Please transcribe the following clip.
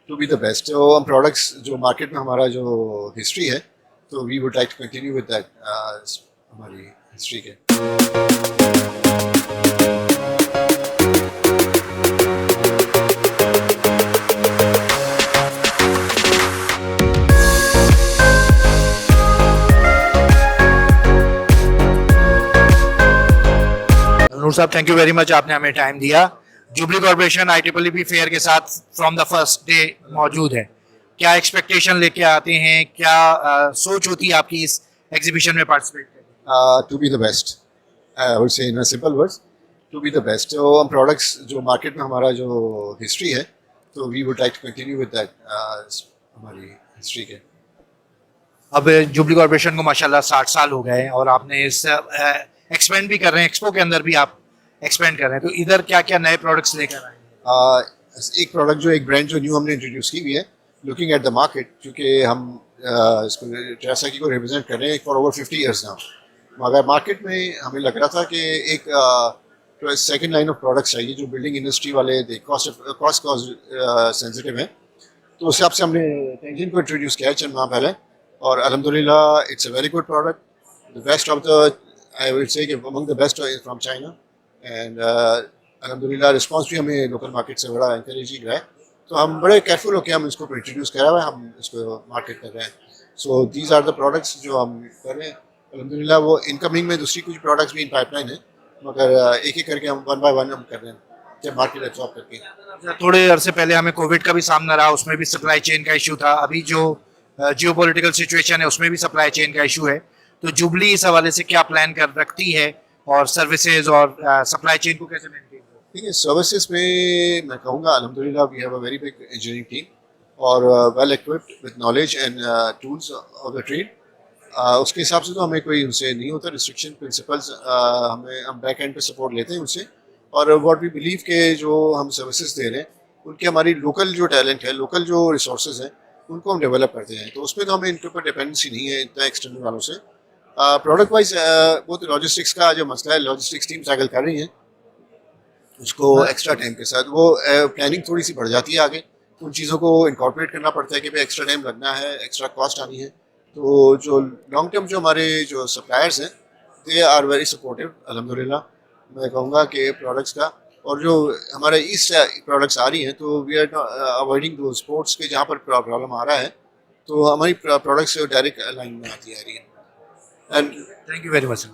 to be the best. तो हम products जो market में हमारा जो history है, तो we would like to continue with that हमारी history के. नूर साहब, थैंक यू वेरी मच, आपने हमें टाइम दिया. जुबली कॉर्पोरेशन IEEE फेयर के साथ फ्रॉम द फर्स्ट डे मौजूद है. क्या एक्सपेक्टेशन लेके आते हैं, क्या सोच होती है आपकी इस एग्जीबिशन में पार्टिसिपेट करने की? To be the best. I would say in a simple words, to be the best. तो हम products जो market में हमारा जो history है, तो we would like to continue with that हमारी history के. अब जुबली कॉर्पोरेशन को माशाल्लाह 60 साल हो गए हैं और आपने इस एक्सपेंड भी कर रहे हैं, एक्सपो के अंदर भी आप एक्सपेंड कर रहे हैं, तो इधर क्या क्या नए प्रोडक्ट्स लेकर आए हैं? एक प्रोडक्ट जो एक ब्रांड जो न्यू हमने इंट्रोड्यूस की हुई है, लुकिंग एट द मार्केट, क्योंकि हम इसको ट्रेसाकी को रिप्रेजेंट कर रहे हैं फॉर ओवर 50 ईयर्स नाउ. मगर मार्केट में हमें लग रहा था कि एक सेकेंड लाइन ऑफ प्रोडक्ट्स चाहिए जो बिल्डिंग इंडस्ट्री वाले कॉस्ट सेंसिटिव हैं. तो उस हिसाब से हमने टेंजन को इंट्रोड्यूस किया है चंद माह पहले, और अल्हम्दुलिल्लाह it's a very good product, the best of the, I will say among the best from China. And अल्हम्दुलिल्लाह रिस्पांस भी हमें लोकल मार्केट से बड़ा इंकरेजिंग रहा है. तो हम बड़े केयरफुल होकर हम इसको इंट्रोड्यूस करा हुआ है, हम इसको मार्केट कर रहे हैं. So these are the products जो हम कर रहे हैं. अल्हम्दुलिल्लाह वो इनकमिंग में दूसरी कुछ प्रोडक्ट्स भी इन पाइपलाइन है, मगर एक एक करके हम वन बाय वन हम कर रहे हैं जब मार्केट एब्जॉर्ब करके. थोड़े अरसे पहले हमें कोविड का भी सामना रहा, उसमें भी सप्लाई चेन का इशू था. अभी जो जियोपॉलिटिकल सिचुएशन है उसमें भी सप्लाई चेन का इशू है. तो जुबली इस हवाले से क्या प्लान कर रखती है और सर्विसेज और सप्लाई चेन को कैसे मेंटेन? ठीक है, सर्विसेज में मैं कहूँगा अल्हम्दुलिल्लाह we have a very big engineering team और well equipped with knowledge and tools of the trade. उसके हिसाब से तो हमें कोई उनसे नहीं होता रिस्ट्रिक्शन प्रिंसिपल्स. हम बैक एंड पे सपोर्ट लेते हैं उनसे, और व्हाट वी बिलीव के जो हम सर्विसेज दे रहे हैं उनके हमारी लोकल जो टैलेंट है, लोकल जो रिसोर्सेज हैं, उनको हम डेवलप करते हैं. तो उसमें तो हमें इनके ऊपर डिपेंडेंसी नहीं है इतना एक्सटर्नल वालों से. प्रोडक्ट वाइज वो तो लॉजिस्टिक्स का जो मसला है, लॉजिस्टिक्स टीम टैकल कर रही है उसको एक्स्ट्रा टाइम के साथ. वो प्लानिंग थोड़ी सी बढ़ जाती है आगे, उन चीज़ों को इनकॉर्पोरेट करना पड़ता है कि भाई एक्स्ट्रा टाइम लगना है, एक्स्ट्रा कॉस्ट आनी है. तो जो लॉन्ग टर्म जो हमारे जो सप्लायर्स हैं, दे आर वेरी सपोर्टिव अल्हम्दुलिल्लाह. मैं कहूँगा कि प्रोडक्ट्स का, और जो हमारे ईस्ट प्रोडक्ट्स आ रही हैं, तो वी आर अवॉइडिंग दो स्पोर्ट्स के जहाँ पर प्रॉब्लम आ रहा है, तो हमारी प्रोडक्ट्स डायरेक्ट लाइन में आती आ रही है. And thank you very much.